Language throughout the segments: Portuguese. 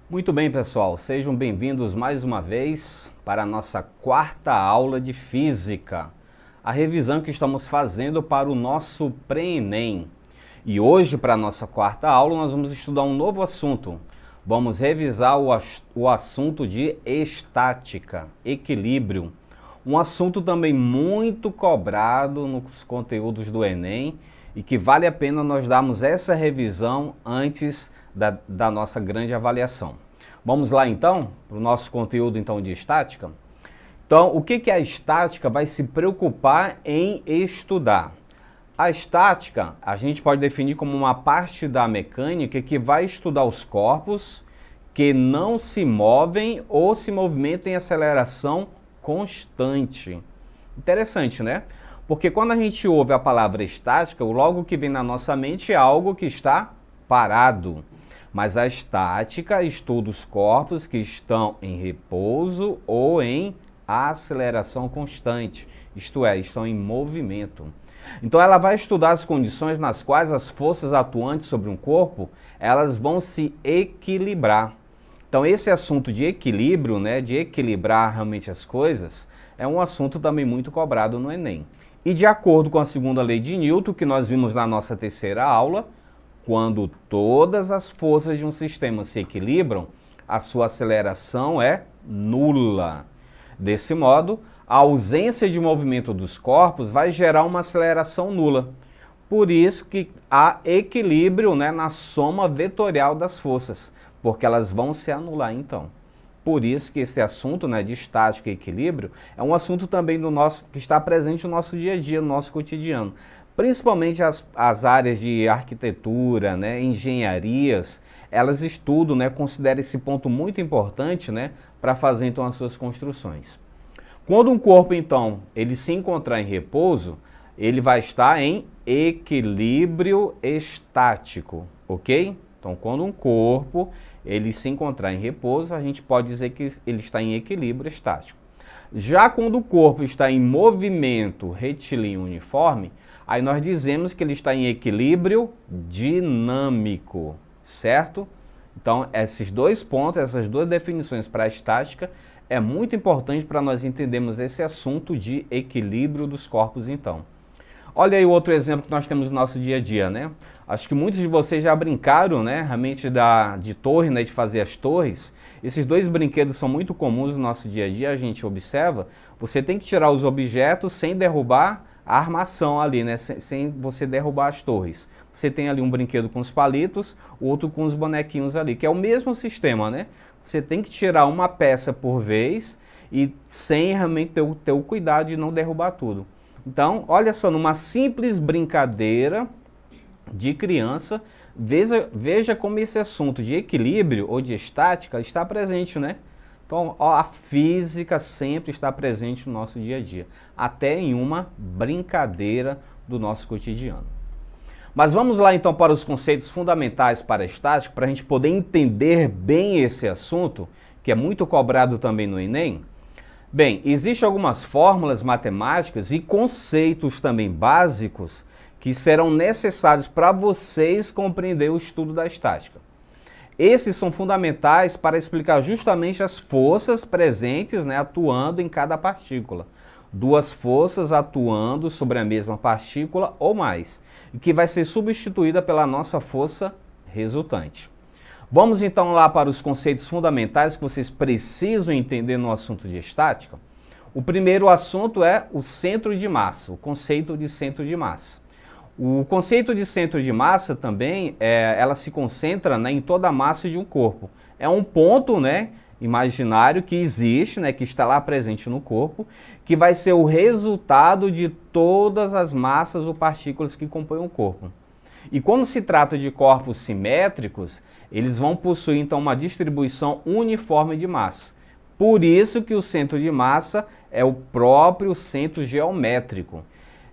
Muito bem, pessoal, sejam bem-vindos mais uma vez para a nossa quarta aula de Física, a revisão que estamos fazendo para o nosso Pré-ENEM. E hoje, para a nossa quarta aula, nós vamos estudar um novo assunto. Vamos revisar o assunto de estática, equilíbrio, um assunto também muito cobrado nos conteúdos do Enem e que vale a pena nós darmos essa revisão antes da nossa grande avaliação. Vamos lá então, para o nosso conteúdo então de estática? Então, o que a estática vai se preocupar em estudar? A estática, a gente pode definir como uma parte da mecânica que vai estudar os corpos que não se movem ou se movimentam em aceleração constante. Interessante, né? Porque quando a gente ouve a palavra estática, logo que vem na nossa mente é algo que está parado. Mas a estática estuda os corpos que estão em repouso ou em aceleração constante, isto é, estão em movimento. Então ela vai estudar as condições nas quais as forças atuantes sobre um corpo, elas vão se equilibrar. Então esse assunto de equilíbrio, né, de equilibrar realmente as coisas, é um assunto também muito cobrado no Enem. E de acordo com a segunda lei de Newton, que nós vimos na nossa terceira aula, quando todas as forças de um sistema se equilibram, a sua aceleração é nula. Desse modo, a ausência de movimento dos corpos vai gerar uma aceleração nula. Por isso que há equilíbrio, né, na soma vetorial das forças, porque elas vão se anular então. Por isso que esse assunto, né, de estática e equilíbrio é um assunto também que está presente no nosso dia a dia, no nosso cotidiano. Principalmente as áreas de arquitetura, né, engenharias, elas estudam, né, consideram esse ponto muito importante, né, para fazer então as suas construções. Quando um corpo então ele se encontrar em repouso, ele vai estar em equilíbrio estático, ok? Então quando um corpo ele se encontrar em repouso, a gente pode dizer que ele está em equilíbrio estático. Já quando o corpo está em movimento retilíneo uniforme, aí nós dizemos que ele está em equilíbrio dinâmico, certo? Então, esses dois pontos, essas duas definições para a estática, é muito importante para nós entendermos esse assunto de equilíbrio dos corpos, então. Olha aí o outro exemplo que nós temos no nosso dia a dia, né? Acho que muitos de vocês já brincaram, né, realmente de torre, né, de fazer as torres. Esses dois brinquedos são muito comuns no nosso dia a dia, a gente observa. Você tem que tirar os objetos sem derrubar a armação ali, né, sem você derrubar as torres. Você tem ali um brinquedo com os palitos, outro com os bonequinhos ali, que é o mesmo sistema, né? Você tem que tirar uma peça por vez e sem realmente ter o cuidado de não derrubar tudo. Então, olha só, numa simples brincadeira de criança, veja como esse assunto de equilíbrio ou de estática está presente, né? Então, ó, a física sempre está presente no nosso dia a dia, até em uma brincadeira do nosso cotidiano. Mas vamos lá então para os conceitos fundamentais para a estática, para a gente poder entender bem esse assunto, que é muito cobrado também no Enem. Bem, existem algumas fórmulas matemáticas e conceitos também básicos que serão necessários para vocês compreender o estudo da estática. Esses são fundamentais para explicar justamente as forças presentes, né, atuando em cada partícula. Duas forças atuando sobre a mesma partícula ou mais, e que vai ser substituída pela nossa força resultante. Vamos então lá para os conceitos fundamentais que vocês precisam entender no assunto de estática. O primeiro assunto é o centro de massa, o conceito de centro de massa. O conceito de centro de massa também, ela se concentra, né, em toda a massa de um corpo. É um ponto, né, imaginário que existe, né, que está lá presente no corpo, que vai ser o resultado de todas as massas ou partículas que compõem o corpo. E quando se trata de corpos simétricos, eles vão possuir então uma distribuição uniforme de massa. Por isso que o centro de massa é o próprio centro geométrico.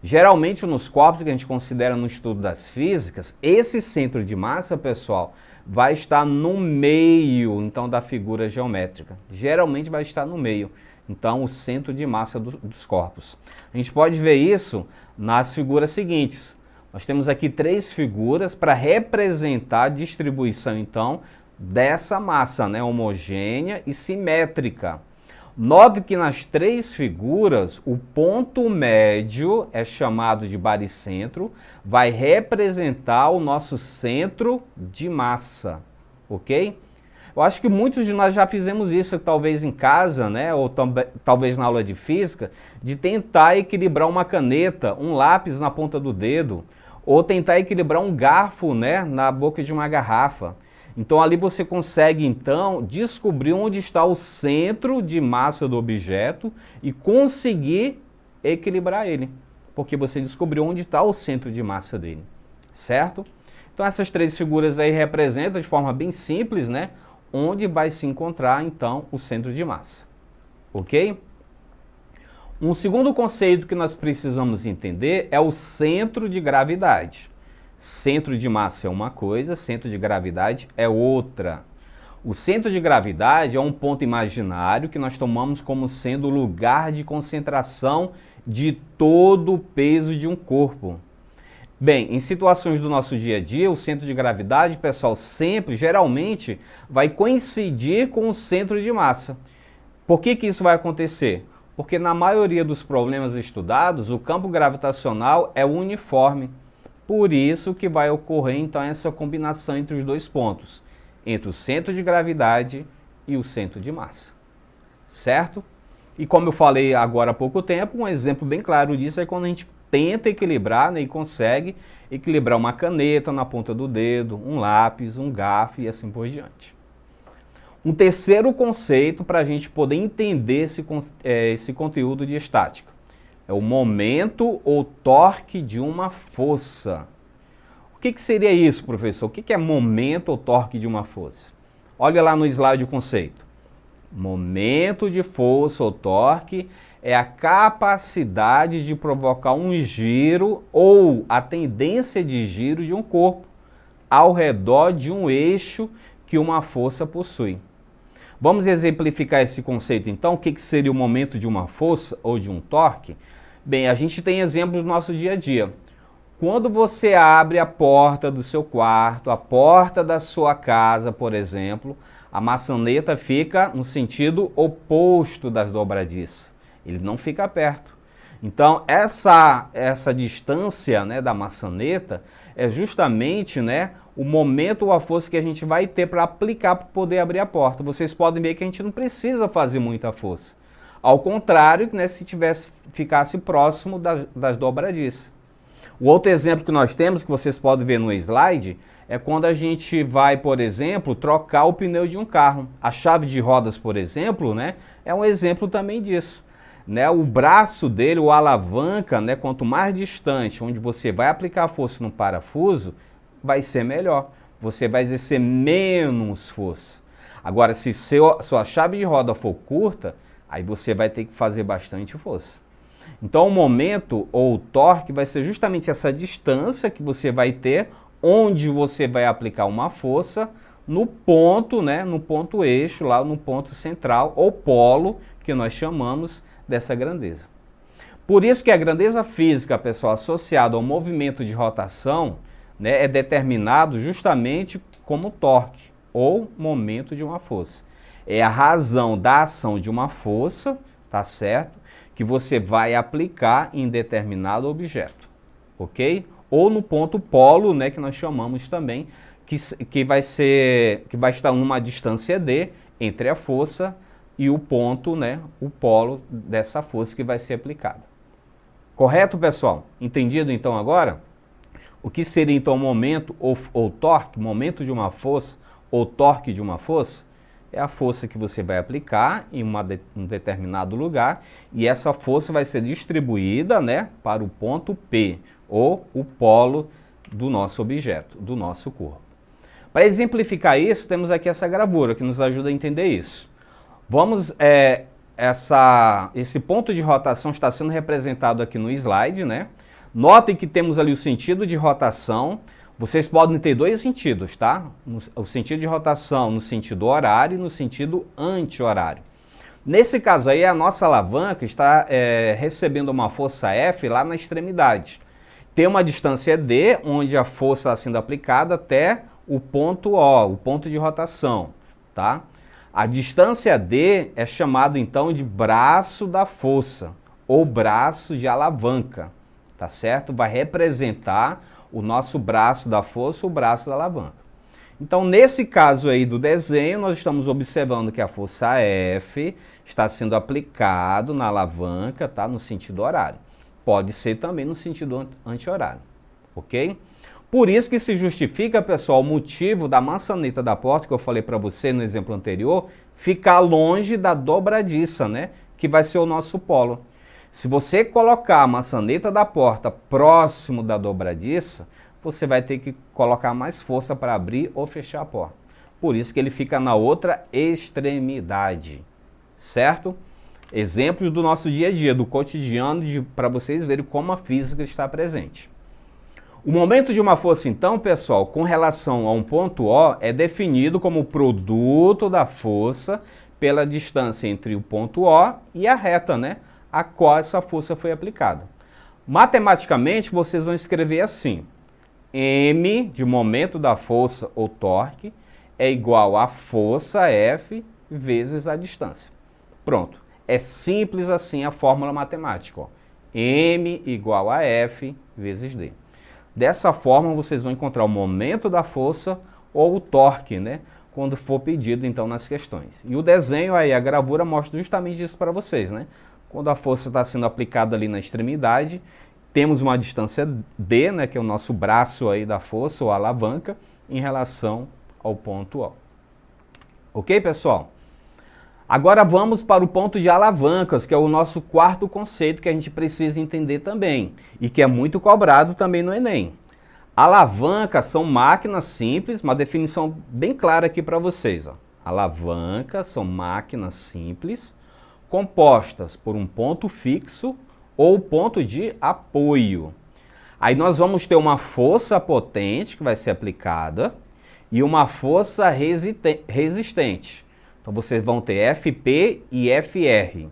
Geralmente nos corpos que a gente considera no estudo das físicas, esse centro de massa, pessoal, vai estar no meio, então, da figura geométrica. Geralmente vai estar no meio, então, o centro de massa dos corpos. A gente pode ver isso nas figuras seguintes. Nós temos aqui 3 figuras para representar a distribuição, então, dessa massa, né, homogênea e simétrica. Note que nas 3 figuras, o ponto médio é chamado de baricentro, vai representar o nosso centro de massa, ok? Eu acho que muitos de nós já fizemos isso, talvez em casa, né, ou talvez na aula de física, de tentar equilibrar uma caneta, um lápis na ponta do dedo, ou tentar equilibrar um garfo, né, na boca de uma garrafa. Então ali você consegue então descobrir onde está o centro de massa do objeto e conseguir equilibrar ele, porque você descobriu onde está o centro de massa dele, certo? Então essas 3 figuras aí representam de forma bem simples, né, onde vai se encontrar então o centro de massa, ok? Um segundo conceito que nós precisamos entender é o centro de gravidade. Centro de massa é uma coisa, centro de gravidade é outra. O centro de gravidade é um ponto imaginário que nós tomamos como sendo o lugar de concentração de todo o peso de um corpo. Bem, em situações do nosso dia a dia, o centro de gravidade, pessoal, sempre, geralmente, vai coincidir com o centro de massa. Por que isso vai acontecer? Porque na maioria dos problemas estudados, o campo gravitacional é uniforme. Por isso que vai ocorrer então essa combinação entre os 2 pontos, entre o centro de gravidade e o centro de massa, certo? E como eu falei agora há pouco tempo, um exemplo bem claro disso é quando a gente tenta equilibrar, né, e consegue equilibrar uma caneta na ponta do dedo, um lápis, um garfo e assim por diante. Um terceiro conceito para a gente poder entender esse conteúdo de estática. É o momento ou torque de uma força. O que seria isso, professor? O que é momento ou torque de uma força? Olha lá no slide o conceito. Momento de força ou torque é a capacidade de provocar um giro ou a tendência de giro de um corpo ao redor de um eixo que uma força possui. Vamos exemplificar esse conceito então. O que seria o momento de uma força ou de um torque? Bem, a gente tem exemplos do nosso dia a dia. Quando você abre a porta do seu quarto, a porta da sua casa, por exemplo, a maçaneta fica no sentido oposto das dobradiças. Ele não fica perto. Então, essa distância, né, da maçaneta é justamente, né, o momento ou a força que a gente vai ter para aplicar para poder abrir a porta. Vocês podem ver que a gente não precisa fazer muita força. Ao contrário, né, se ficasse próximo das dobradiças. O outro exemplo que nós temos, que vocês podem ver no slide, é quando a gente vai, por exemplo, trocar o pneu de um carro. A chave de rodas, por exemplo, né, é um exemplo também disso. Né, o braço dele, o alavanca, né, quanto mais distante, onde você vai aplicar a força no parafuso, vai ser melhor. Você vai exercer menos força. Agora, se sua chave de roda for curta, aí você vai ter que fazer bastante força. Então, o momento ou o torque vai ser justamente essa distância que você vai ter, onde você vai aplicar uma força no ponto, né, no ponto eixo, lá no ponto central, ou polo, que nós chamamos dessa grandeza. Por isso que a grandeza física, pessoal, associada ao movimento de rotação, né, é determinado justamente como torque, ou momento de uma força. É a razão da ação de uma força, tá certo? Que você vai aplicar em determinado objeto, ok? Ou no ponto polo, né, que nós chamamos também, que vai estar numa distância d entre a força e o ponto, né, o polo dessa força que vai ser aplicada. Correto, pessoal? Entendido então agora? O que seria então o momento ou torque, momento de uma força ou torque de uma força? É a força que você vai aplicar em um determinado lugar e essa força vai ser distribuída, né, para o ponto P, ou o polo do nosso objeto, do nosso corpo. Para exemplificar isso, temos aqui essa gravura que nos ajuda a entender isso. Esse ponto de rotação está sendo representado aqui no slide, né? Notem que temos ali o sentido de rotação. Vocês podem ter dois sentidos, tá? O sentido de rotação no sentido horário e no sentido anti-horário. Nesse caso aí, a nossa alavanca está recebendo uma força F lá na extremidade. Tem uma distância D, onde a força está sendo aplicada até o ponto O, o ponto de rotação, tá? A distância D é chamado então de braço da força, ou braço de alavanca, tá certo? Vai representar o nosso braço da força, o braço da alavanca. Então, nesse caso aí do desenho, nós estamos observando que a força F está sendo aplicado na alavanca, tá? No sentido horário. Pode ser também no sentido anti-horário, ok? Por isso que se justifica, pessoal, o motivo da maçaneta da porta, que eu falei para você no exemplo anterior, ficar longe da dobradiça, né? Que vai ser o nosso polo. Se você colocar a maçaneta da porta próximo da dobradiça, você vai ter que colocar mais força para abrir ou fechar a porta. Por isso que ele fica na outra extremidade, certo? Exemplos do nosso dia a dia, do cotidiano, para vocês verem como a física está presente. O momento de uma força, então, pessoal, com relação a um ponto O, é definido como o produto da força pela distância entre o ponto O e a reta, né, a qual essa força foi aplicada. Matematicamente, vocês vão escrever assim: M de momento da força ou torque é igual a força F vezes a distância. Pronto. É simples assim a fórmula matemática, ó. M igual a F vezes D. Dessa forma, vocês vão encontrar o momento da força ou o torque, né? Quando for pedido, então, nas questões. E o desenho aí, a gravura, mostra justamente isso para vocês, né? Quando a força está sendo aplicada ali na extremidade, temos uma distância D, né? Que é o nosso braço aí da força ou alavanca, em relação ao ponto O. Ok, pessoal? Agora vamos para o ponto de alavancas, que é o nosso quarto conceito que a gente precisa entender também, e que é muito cobrado também no Enem. Alavancas são máquinas simples, uma definição bem clara aqui para vocês, ó. Alavancas são máquinas simples, compostas por um ponto fixo ou ponto de apoio. Aí nós vamos ter uma força potente que vai ser aplicada e uma força resistente. Então, vocês vão ter FP e FR.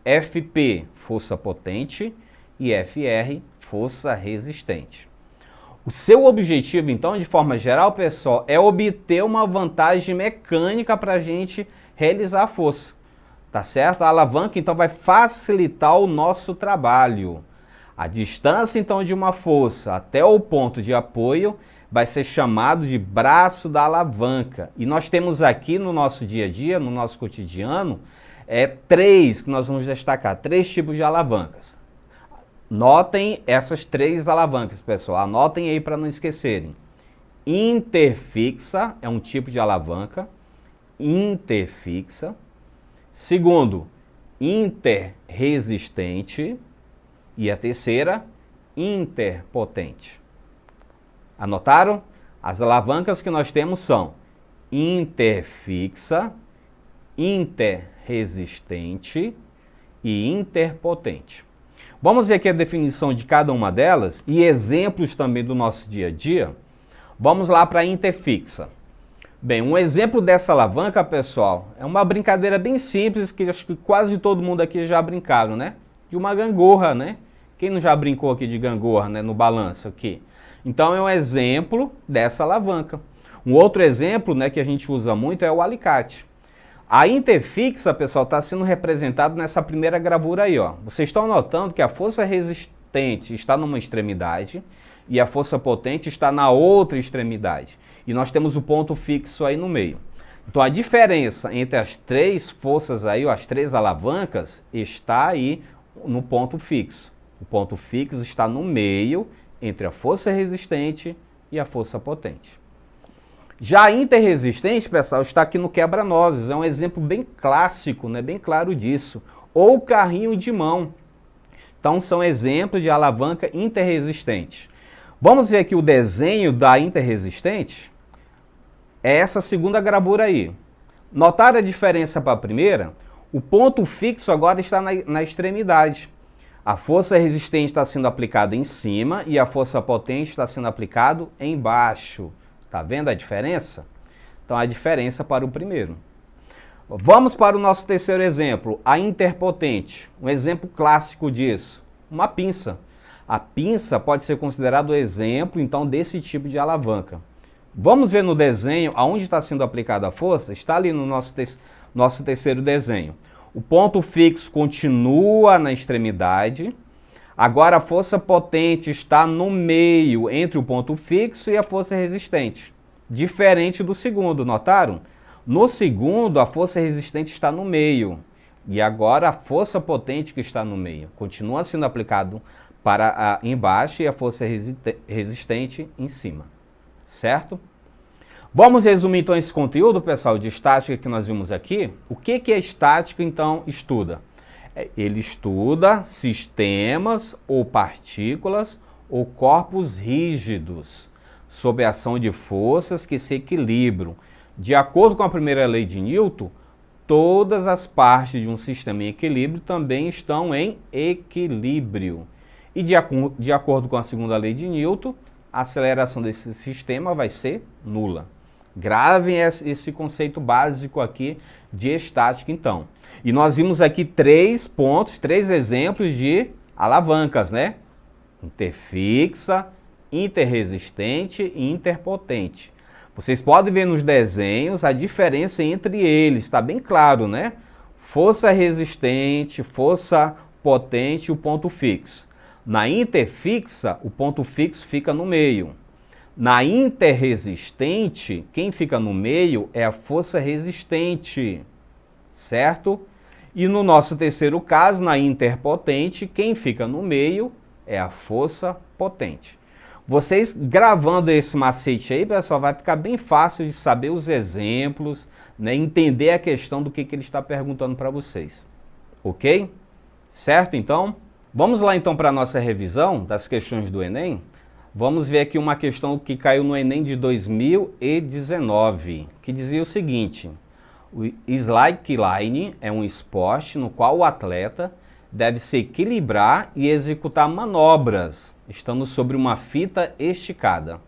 FP, força potente, e FR, força resistente. O seu objetivo, então, de forma geral, pessoal, é obter uma vantagem mecânica para a gente realizar a força. Tá certo? A alavanca, então, vai facilitar o nosso trabalho. A distância, então, de uma força até o ponto de apoio vai ser chamado de braço da alavanca. E nós temos aqui no nosso dia a dia, no nosso cotidiano, três que nós vamos destacar, três tipos de alavancas. Notem essas três alavancas, pessoal. Anotem aí para não esquecerem. Interfixa é um tipo de alavanca. Interfixa. Segundo, interresistente. E a terceira, interpotente. Anotaram? As alavancas que nós temos são interfixa, interresistente e interpotente. Vamos ver aqui a definição de cada uma delas e exemplos também do nosso dia a dia. Vamos lá para a interfixa. Bem, um exemplo dessa alavanca, pessoal, é uma brincadeira bem simples que acho que quase todo mundo aqui já brincaram, né? De uma gangorra, né? Quem não já brincou aqui de gangorra, né? No balanço aqui. Então, é um exemplo dessa alavanca. Um outro exemplo, né, que a gente usa muito é o alicate. A interfixa, pessoal, está sendo representado nessa primeira gravura aí, ó. Vocês estão notando que a força resistente está numa extremidade e a força potente está na outra extremidade. E nós temos o ponto fixo aí no meio. Então, a diferença entre as três forças aí, ó, as três alavancas, está aí no ponto fixo. O ponto fixo está no meio entre a força resistente e a força potente. Já a interresistente, pessoal, está aqui no quebra-nozes. É um exemplo bem clássico, né? Bem claro disso. Ou carrinho de mão. Então, são exemplos de alavanca interresistente. Vamos ver aqui o desenho da interresistente. É essa segunda gravura aí. Notaram a diferença para a primeira? O ponto fixo agora está na extremidade. A força resistente está sendo aplicada em cima e a força potente está sendo aplicada embaixo. Está vendo a diferença? Então, a diferença para o primeiro. Vamos para o nosso terceiro exemplo, a interpotente. Um exemplo clássico disso, uma pinça. A pinça pode ser considerado o exemplo, então, desse tipo de alavanca. Vamos ver no desenho aonde está sendo aplicada a força? Está ali no nosso terceiro desenho. O ponto fixo continua na extremidade. Agora a força potente está no meio, entre o ponto fixo e a força resistente. Diferente do segundo, notaram? No segundo, a força resistente está no meio. E agora a força potente que está no meio. Continua sendo aplicado para embaixo e a força resistente em cima. Certo? Vamos resumir então esse conteúdo, pessoal, de estática que nós vimos aqui. O que a estática, então, estuda? Ele estuda sistemas ou partículas ou corpos rígidos sob a ação de forças que se equilibram. De acordo com a primeira lei de Newton, todas as partes de um sistema em equilíbrio também estão em equilíbrio. E de acordo com a segunda lei de Newton, a aceleração desse sistema vai ser nula. Gravem esse conceito básico aqui de estática, então. E nós vimos aqui 3 pontos, 3 exemplos de alavancas, né? Interfixa, interresistente e interpotente. Vocês podem ver nos desenhos a diferença entre eles, está bem claro, né? Força resistente, força potente e o ponto fixo. Na interfixa, o ponto fixo fica no meio. Na interresistente, quem fica no meio é a força resistente, certo? E no nosso terceiro caso, na interpotente, quem fica no meio é a força potente. Vocês gravando esse macete aí, pessoal, vai ficar bem fácil de saber os exemplos, né? Entender a questão do que ele está perguntando para vocês. Ok? Certo, então? Vamos lá então para a nossa revisão das questões do Enem. Vamos ver aqui uma questão que caiu no Enem de 2019, que dizia o seguinte: o slackline é um esporte no qual o atleta deve se equilibrar e executar manobras, estando sobre uma fita esticada.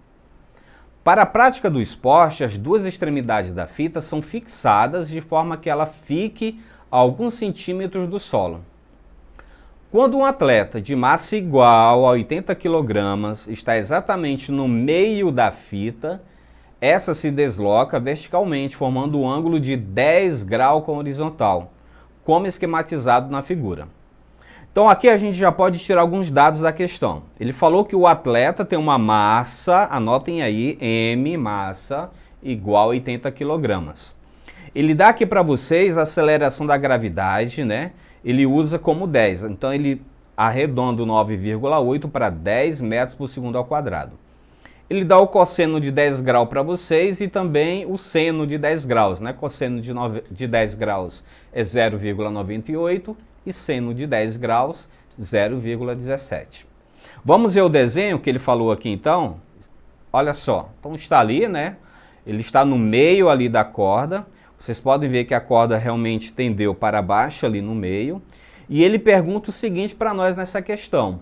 Para a prática do esporte, as duas extremidades da fita são fixadas de forma que ela fique a alguns centímetros do solo. Quando um atleta de massa igual a 80 kg está exatamente no meio da fita, essa se desloca verticalmente, formando um ângulo de 10 graus com a horizontal, como esquematizado na figura. Então aqui a gente já pode tirar alguns dados da questão. Ele falou que o atleta tem uma massa, anotem aí, M, massa, igual a 80 kg. Ele dá aqui para vocês a aceleração da gravidade, né? Ele usa como 10, então ele arredonda o 9,8 para 10 metros por segundo ao quadrado. Ele dá o cosseno de 10 graus para vocês e também o seno de 10 graus, né? Cosseno de 10 graus é 0,98 e seno de 10 graus 0,17. Vamos ver o desenho que ele falou aqui então? Olha só, então está ali, né? Ele está no meio ali da corda. Vocês podem ver que a corda realmente tendeu para baixo ali no meio. E ele pergunta o seguinte para nós nessa questão: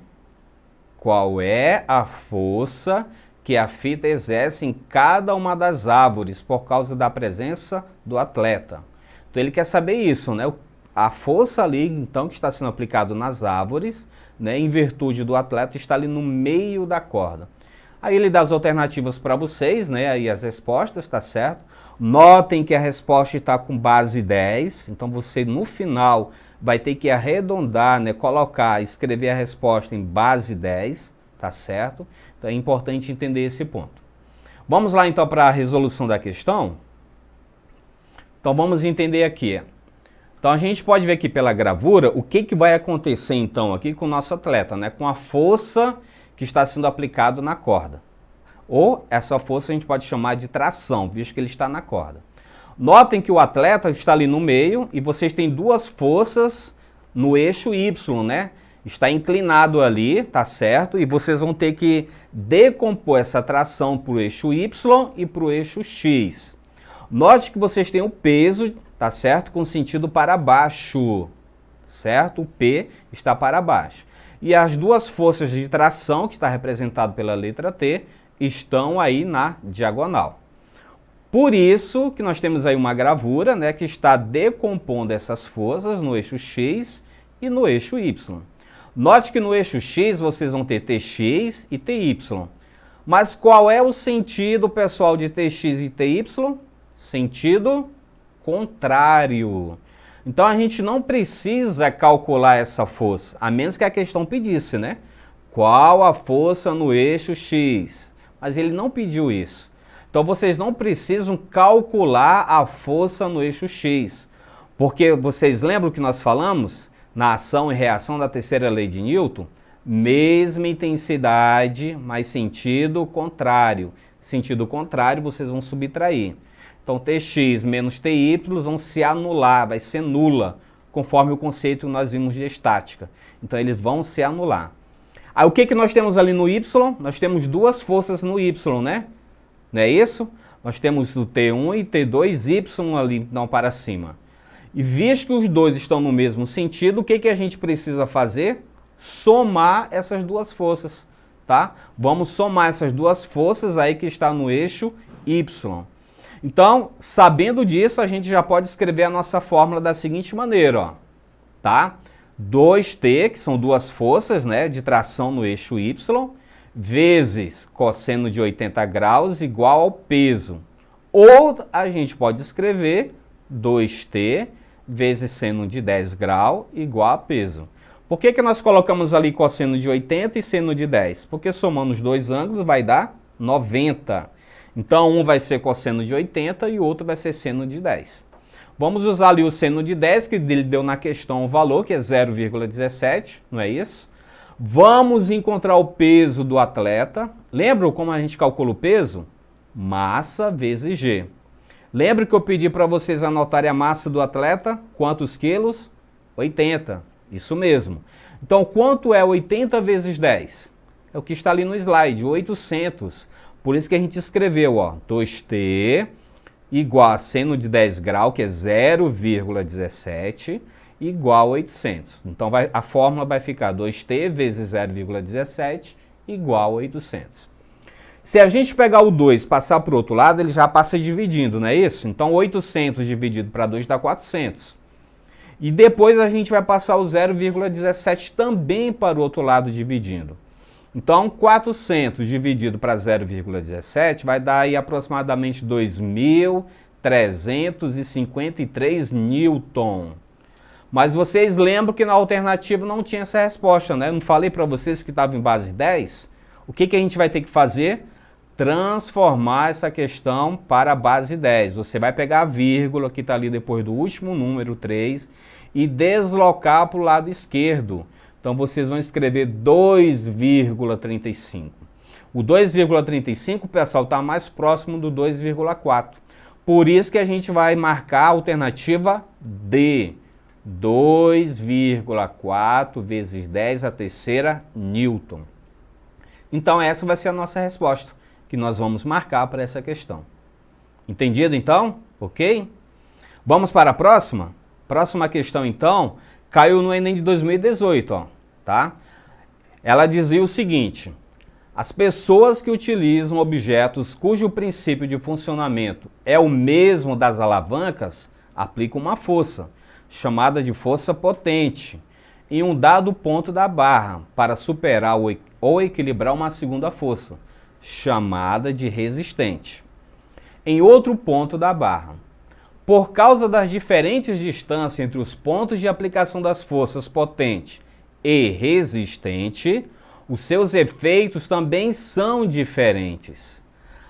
qual é a força que a fita exerce em cada uma das árvores por causa da presença do atleta? Então ele quer saber isso, né? A força ali, então, que está sendo aplicada nas árvores, né, em virtude do atleta, está ali no meio da corda. Aí ele dá as alternativas para vocês, né? Aí as respostas, tá certo? Notem que a resposta está com base 10, então você no final vai ter que arredondar, né, colocar, escrever a resposta em base 10, tá certo? Então é importante entender esse ponto. Vamos lá então para a resolução da questão? Então vamos entender aqui. Então a gente pode ver aqui pela gravura o que vai acontecer então aqui com o nosso atleta, né, com a força que está sendo aplicada na corda. Ou essa força a gente pode chamar de tração, visto que ele está na corda. Notem que o atleta está ali no meio e vocês têm duas forças no eixo Y, né? Está inclinado ali, tá certo? E vocês vão ter que decompor essa tração para o eixo Y e para o eixo X. Note que vocês têm o peso, tá certo? Com sentido para baixo, certo? O P está para baixo. e as duas forças de tração, que está representado pela letra T, estão aí na diagonal. Por isso que nós temos aí uma gravura, né, que está decompondo essas forças no eixo X e no eixo Y. Note que no eixo X vocês vão ter TX e TY. Mas qual é o sentido, pessoal, de TX e TY? Sentido contrário. Então a gente não precisa calcular essa força, a menos que a questão pedisse, né? Qual a força no eixo X? Mas ele não pediu isso. Então vocês não precisam calcular a força no eixo X. Porque vocês lembram que nós falamos na ação e reação da terceira lei de Newton? Mesma intensidade, mas sentido contrário. Sentido contrário, vocês vão subtrair. Então, Tx menos Ty vão se anular, vai ser nula, conforme o conceito que nós vimos de estática. Então, eles vão se anular. Aí, o que nós temos ali no Y? Nós temos duas forças no Y, né? Não é isso? Nós temos o T1 e T2Y ali, não para cima. E visto que os dois estão no mesmo sentido, o que a gente precisa fazer? Somar essas duas forças, tá? Vamos somar essas duas forças aí que está no eixo Y. Então, sabendo disso, a gente já pode escrever a nossa fórmula da seguinte maneira, ó, tá? 2T, que são duas forças, né, de tração no eixo Y, vezes cosseno de 80 graus igual ao peso. Ou a gente pode escrever 2T vezes seno de 10 graus igual a peso. Por que nós colocamos ali cosseno de 80 e seno de 10? Porque somando os dois ângulos vai dar 90. Então, um vai ser cosseno de 80 e o outro vai ser seno de 10. Vamos usar ali o seno de 10, que ele deu na questão o valor, que é 0,17, não é isso? Vamos encontrar o peso do atleta. Lembram como a gente calcula o peso? Massa vezes G. Lembra que eu pedi para vocês anotarem a massa do atleta? Quantos quilos? 80. Isso mesmo. Então, quanto é 80 vezes 10? É o que está ali no slide, 800. Por isso que a gente escreveu, ó, 2T igual a seno de 10 graus, que é 0,17, igual a 800. Então, a fórmula vai ficar 2T vezes 0,17 igual a 800. Se a gente pegar o 2 e passar para o outro lado, ele já passa dividindo, não é isso? Então, 800 dividido para 2 dá 400. E depois a gente vai passar o 0,17 também para o outro lado dividindo. Então, 400 dividido para 0,17 vai dar aí aproximadamente 2.353 newton. Mas vocês lembram que na alternativa não tinha essa resposta, né? Eu não falei para vocês que estava em base 10? O que a gente vai ter que fazer? Transformar essa questão para a base 10. Você vai pegar a vírgula que está ali depois do último número, 3, e deslocar para o lado esquerdo. Então, vocês vão escrever 2,35. O 2,35, pessoal, está mais próximo do 2,4. Por isso que a gente vai marcar a alternativa D. 2,4 vezes 10 a terceira newton. Então, essa vai ser a nossa resposta, que nós vamos marcar para essa questão. Entendido, então? Ok? Vamos para a próxima? Próxima questão, então, caiu no Enem de 2018, ó, tá? Ela dizia o seguinte: as pessoas que utilizam objetos cujo princípio de funcionamento é o mesmo das alavancas aplicam uma força, chamada de força potente, em um dado ponto da barra, para superar ou equilibrar uma segunda força, chamada de resistente, em outro ponto da barra. Por causa das diferentes distâncias entre os pontos de aplicação das forças potente e resistente, os seus efeitos também são diferentes.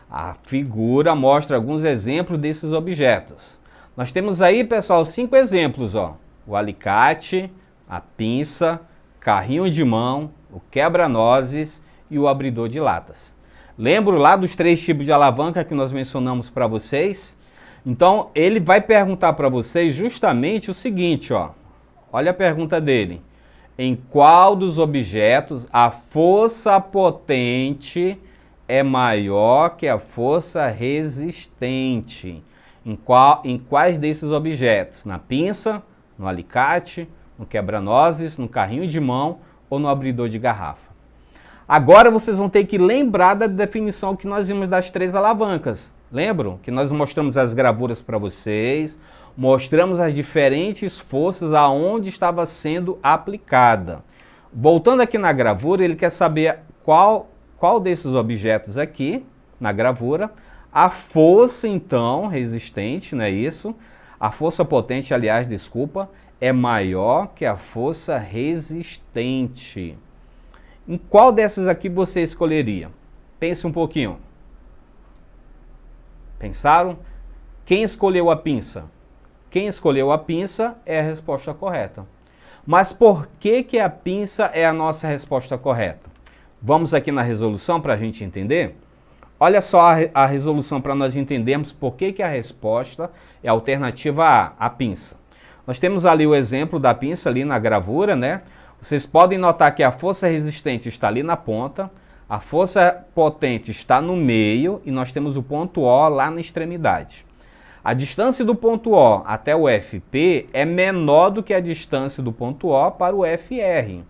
A figura mostra alguns exemplos desses objetos. Nós temos aí, pessoal, 5 exemplos, ó. O alicate, a pinça, carrinho de mão, o quebra-nozes e o abridor de latas. Lembro lá dos 3 tipos de alavanca que nós mencionamos para vocês? Então, ele vai perguntar para vocês justamente o seguinte, ó. Olha a pergunta dele. Em qual dos objetos a força potente é maior que a força resistente? Em quais desses objetos? Na pinça, no alicate, no quebra-nozes, no carrinho de mão ou no abridor de garrafa. Agora vocês vão ter que lembrar da definição que nós vimos das 3 alavancas. Lembram? Que nós mostramos as gravuras para vocês, mostramos as diferentes forças aonde estava sendo aplicada. Voltando aqui na gravura, ele quer saber qual desses objetos aqui, na gravura, a força então resistente, não é isso? A força potente, aliás, desculpa, é maior que a força resistente. Em qual dessas aqui você escolheria? Pense um pouquinho. Pensaram? Quem escolheu a pinça? Quem escolheu a pinça é a resposta correta. Mas por que a pinça é a nossa resposta correta? Vamos aqui na resolução para a gente entender? Olha só a resolução para nós entendermos por que a resposta é a alternativa A, a pinça. Nós temos ali o exemplo da pinça ali na gravura, né? Vocês podem notar que a força resistente está ali na ponta, a força potente está no meio e nós temos o ponto O lá na extremidade. A distância do ponto O até o FP é menor do que a distância do ponto O para o FR.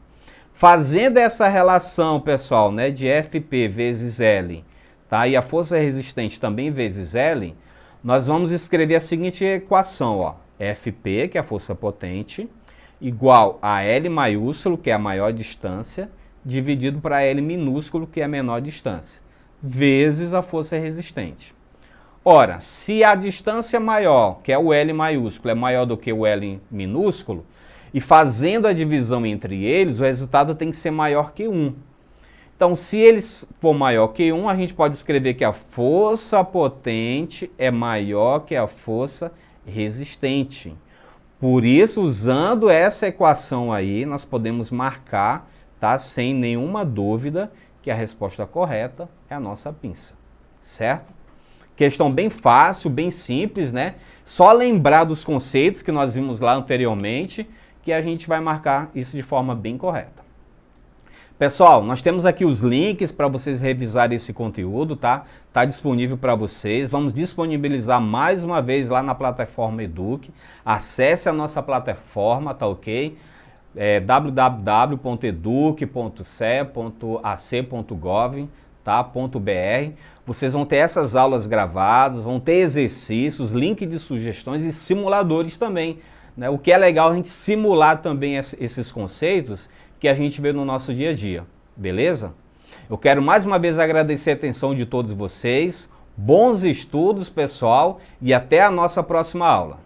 Fazendo essa relação, pessoal, né, de FP vezes L, tá? E a força resistente também vezes L, nós vamos escrever a seguinte equação, ó. FP, que é a força potente, igual a L maiúsculo, que é a maior distância, dividido para L minúsculo, que é a menor distância, vezes a força resistente. Ora, se a distância maior, que é o L maiúsculo, é maior do que o L minúsculo, e fazendo a divisão entre eles, o resultado tem que ser maior que 1. Então, se eles for maior que 1, a gente pode escrever que a força potente é maior que a força resistente. Por isso, usando essa equação aí, nós podemos marcar, tá, sem nenhuma dúvida, que a resposta correta é a nossa pinça. Certo? Questão bem fácil, bem simples, né? Só lembrar dos conceitos que nós vimos lá anteriormente, que a gente vai marcar isso de forma bem correta. Pessoal, nós temos aqui os links para vocês revisarem esse conteúdo, tá? Tá disponível para vocês. Vamos disponibilizar mais uma vez lá na plataforma Eduque. Acesse a nossa plataforma, tá ok? www.eduque.ce.ac.gov, tá? .br. Vocês vão ter essas aulas gravadas, vão ter exercícios, link de sugestões e simuladores também, né? O que é legal a gente simular também esses conceitos que a gente vê no nosso dia a dia, beleza? Eu quero mais uma vez agradecer a atenção de todos vocês, bons estudos, pessoal, e até a nossa próxima aula.